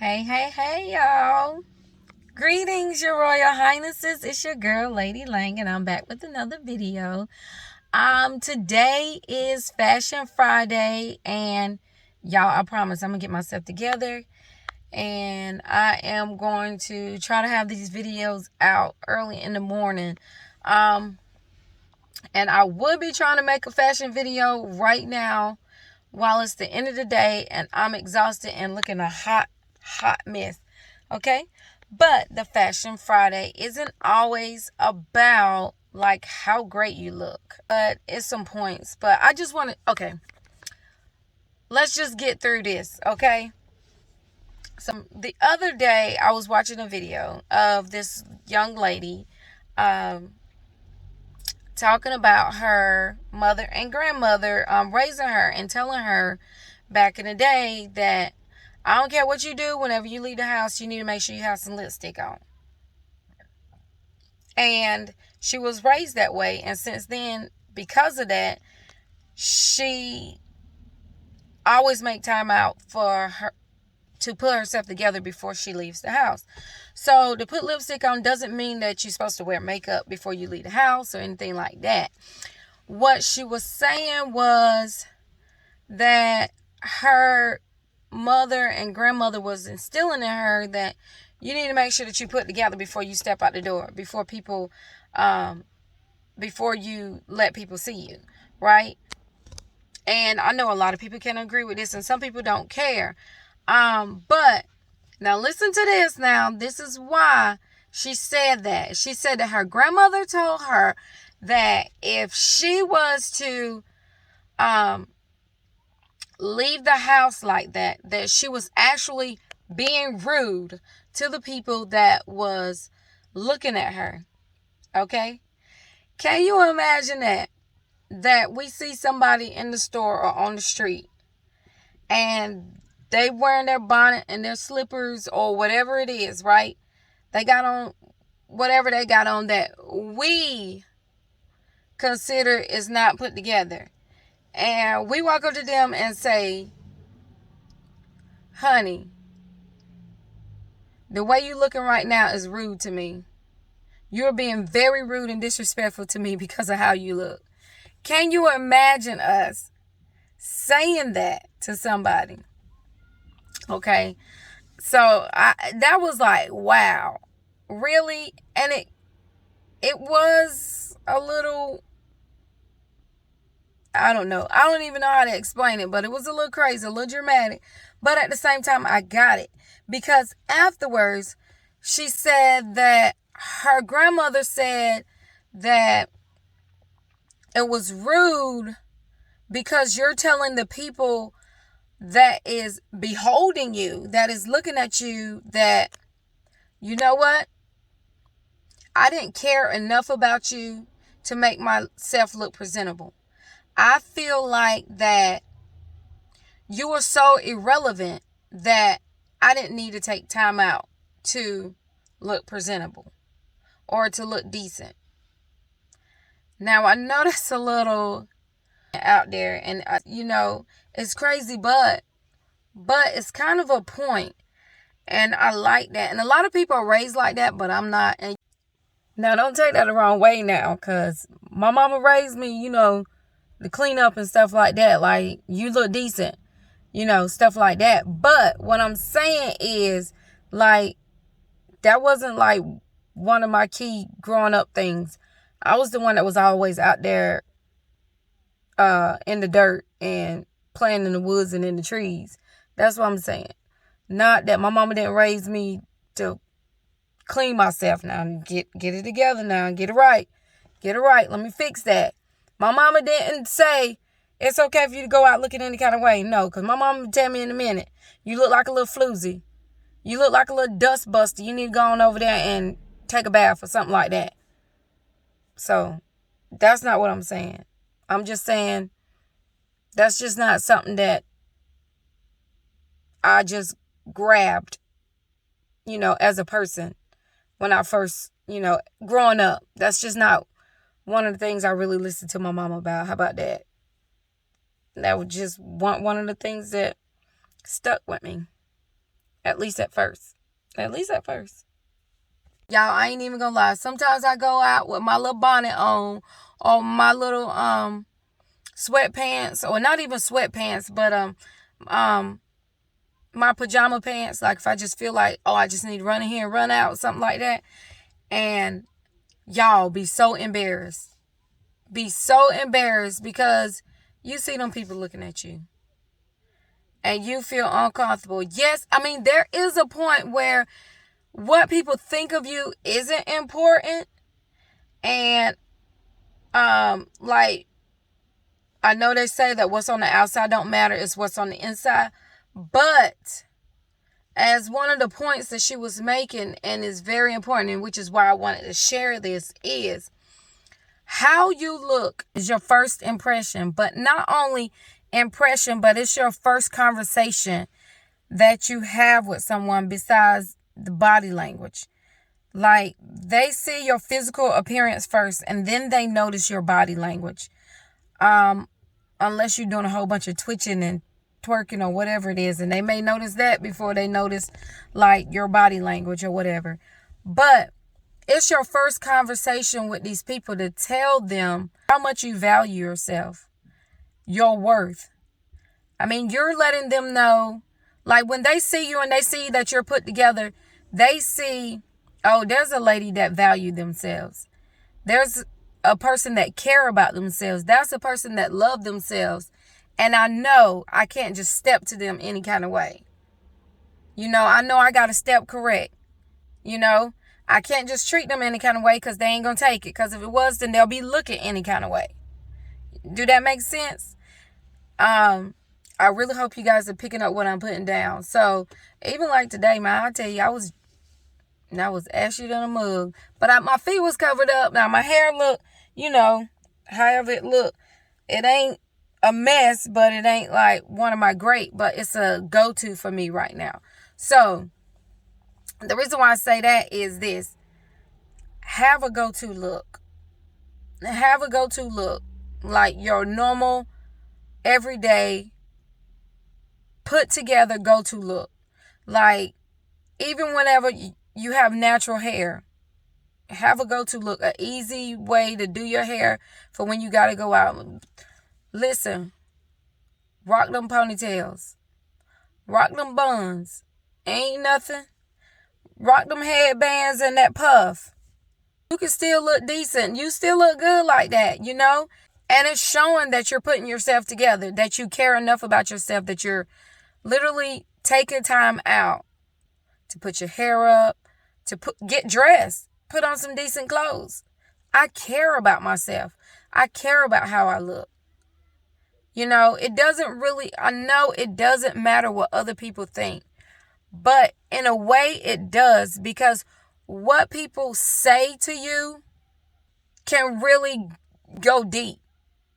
Hey, y'all. Greetings, your royal highnesses. It's your girl, Lady Lang, and I'm back with another video. Today is Fashion Friday, and y'all, I promise I'm gonna get myself together, and I am going to try to have these videos out early in the morning. And I would be trying to make a fashion video right now while it's the end of the day and I'm exhausted and looking a hot mess. Okay? But the Fashion Friday isn't always about like how great you look, but it's some points. But I just want to, okay, let's just get through this, okay? So the other day I was watching a video of this young lady um, talking about her mother and grandmother raising her and telling her back in the day that I don't care what you do, whenever you leave the house, you need to make sure you have some lipstick on. And she was raised that way. And since then, because of that, she always make time out for her to put herself together before she leaves the house. So to put lipstick on doesn't mean that you're supposed to wear makeup before you leave the house or anything like that. What she was saying was that her mother and grandmother was instilling in her that you need to make sure that you put together before you step out the door, before you let people see you, right? And I know a lot of people can agree with this and some people don't care. But now listen to this now. This is why she said that. She said that her grandmother told her that if she was to leave the house like that, that she was actually being rude to the people that was looking at her. Okay? Can you imagine that we see somebody in the store or on the street and they wearing their bonnet and their slippers or whatever it is, right? They got on whatever they got on that we consider is not put together. And we walk up to them and say, honey, the way you looking right now is rude to me. You're being very rude and disrespectful to me because of how you look. Can you imagine us saying that to somebody? Okay. So that was like, wow. Really? And it was a little, I don't know. I don't even know how to explain it, but it was a little crazy, a little dramatic. But at the same time, I got it. Because afterwards, she said that her grandmother said that it was rude because you're telling the people that is beholding you, that is looking at you, that, you know what? I didn't care enough about you to make myself look presentable. I feel like that you were so irrelevant that I didn't need to take time out to look presentable or to look decent. Now, I know that's a little out there and, it's crazy, but it's kind of a point. And I like that. And a lot of people are raised like that, but I'm not. And now, don't take that the wrong way now, because my mama raised me, to clean up and stuff like that. Like, you look decent, stuff like that. But what I'm saying is, like, that wasn't like one of my key growing up things. I was the one that was always out there in the dirt and playing in the woods and in the trees. That's what I'm saying. Not that my mama didn't raise me to clean myself now and get it together now and get it right. Get it right. Let me fix that. My mama didn't say it's okay for you to go out looking any kind of way. No, because my mama would tell me in a minute, you look like a little floozy. You look like a little dust buster. You need to go on over there and take a bath or something like that. So that's not what I'm saying. I'm just saying that's just not something that I just grabbed, as a person when I first, growing up. That's just not one of the things I really listened to my mom about. How about that? That was just one of the things that stuck with me. At least at first. At least at first. Y'all, I ain't even gonna lie. Sometimes I go out with my little bonnet on or my little sweatpants, or not even sweatpants, but my pajama pants. Like if I just feel like, oh, I just need to run in here and run out, something like that. And y'all be so embarrassed. Be so embarrassed because you see them people looking at you. And you feel uncomfortable. Yes, I mean, there is a point where what people think of you isn't important. And like, I know they say that what's on the outside don't matter, it's what's on the inside. But as one of the points that she was making, and is very important, and which is why I wanted to share this, is how you look is your first impression. But not only impression, but it's your first conversation that you have with someone besides the body language. Like, they see your physical appearance first, and then they notice your body language. Unless you're doing a whole bunch of twitching and twerking or whatever it is, and they may notice that before they notice like your body language or whatever. But it's your first conversation with these people to tell them how much you value yourself, your worth. I mean, you're letting them know, like when they see you and they see that you're put together, they see, oh, there's a lady that values themselves. There's a person that care about themselves. That's a person that love themselves. And I know I can't just step to them any kind of way. I know I got to step correct. I can't just treat them any kind of way because they ain't going to take it. Because if it was, then they'll be looking any kind of way. Do that make sense? I really hope you guys are picking up what I'm putting down. So even like today, man, I tell you, I was ashy than a mug. But my feet was covered up. Now my hair look, however it look. It ain't a mess, but it ain't like one of my great, but it's a go-to for me right now. So the reason why I say that is this: have a go-to look. Have a go-to look, like your normal, everyday, put together go-to look. Like even whenever you have natural hair, have a go-to look, an easy way to do your hair for when you got to go out. Listen, rock them ponytails. Rock them buns. Ain't nothing. Rock them headbands and that puff. You can still look decent. You still look good like that, And it's showing that you're putting yourself together, that you care enough about yourself, that you're literally taking time out to put your hair up, to get dressed, put on some decent clothes. I care about myself. I care about how I look. I know it doesn't matter what other people think, but in a way it does, because what people say to you can really go deep.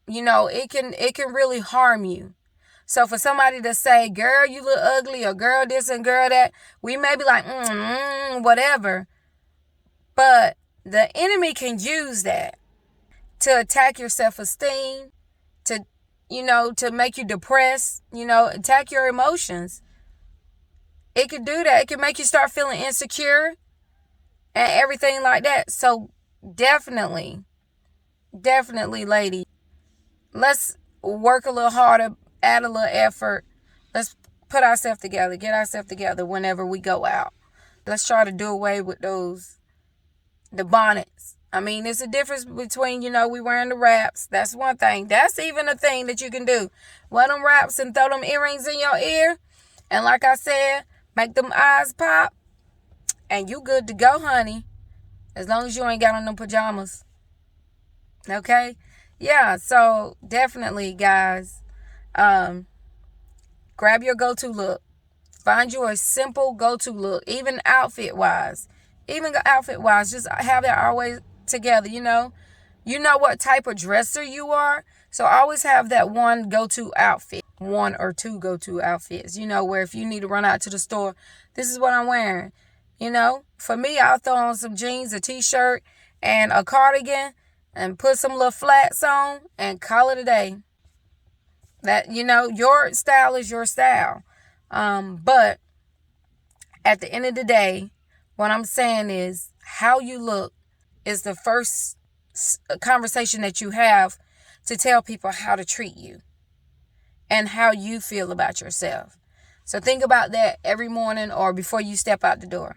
It can really harm you. So for somebody to say, girl, you look ugly, or girl this and girl that, we may be like, whatever. But the enemy can use that to attack your self-esteem, to make you depressed, attack your emotions. It could do that. It can make you start feeling insecure and everything like that. So definitely, lady, let's work a little harder, add a little effort. Let's put ourselves together, get ourselves together whenever we go out. Let's try to do away with the bonnets. I mean, it's a difference between, we wearing the wraps. That's one thing. That's even a thing that you can do. Wear them wraps and throw them earrings in your ear. And like I said, make them eyes pop. And you good to go, honey. As long as you ain't got on them pajamas. Okay? Yeah, so definitely, guys, grab your go-to look. Find you a simple go-to look. Even outfit-wise. Just have it always together, You know what type of dresser you are. So always have that one go-to outfit. One or two go-to outfits. Where if you need to run out to the store, this is what I'm wearing. For me, I'll throw on some jeans, a t-shirt, and a cardigan, and put some little flats on, and call it a day. That, your style is your style. But at the end of the day, what I'm saying is how you look is the first conversation that you have to tell people how to treat you and how you feel about yourself. So think about that every morning or before you step out the door.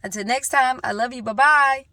Until next time, I love you. Bye-bye.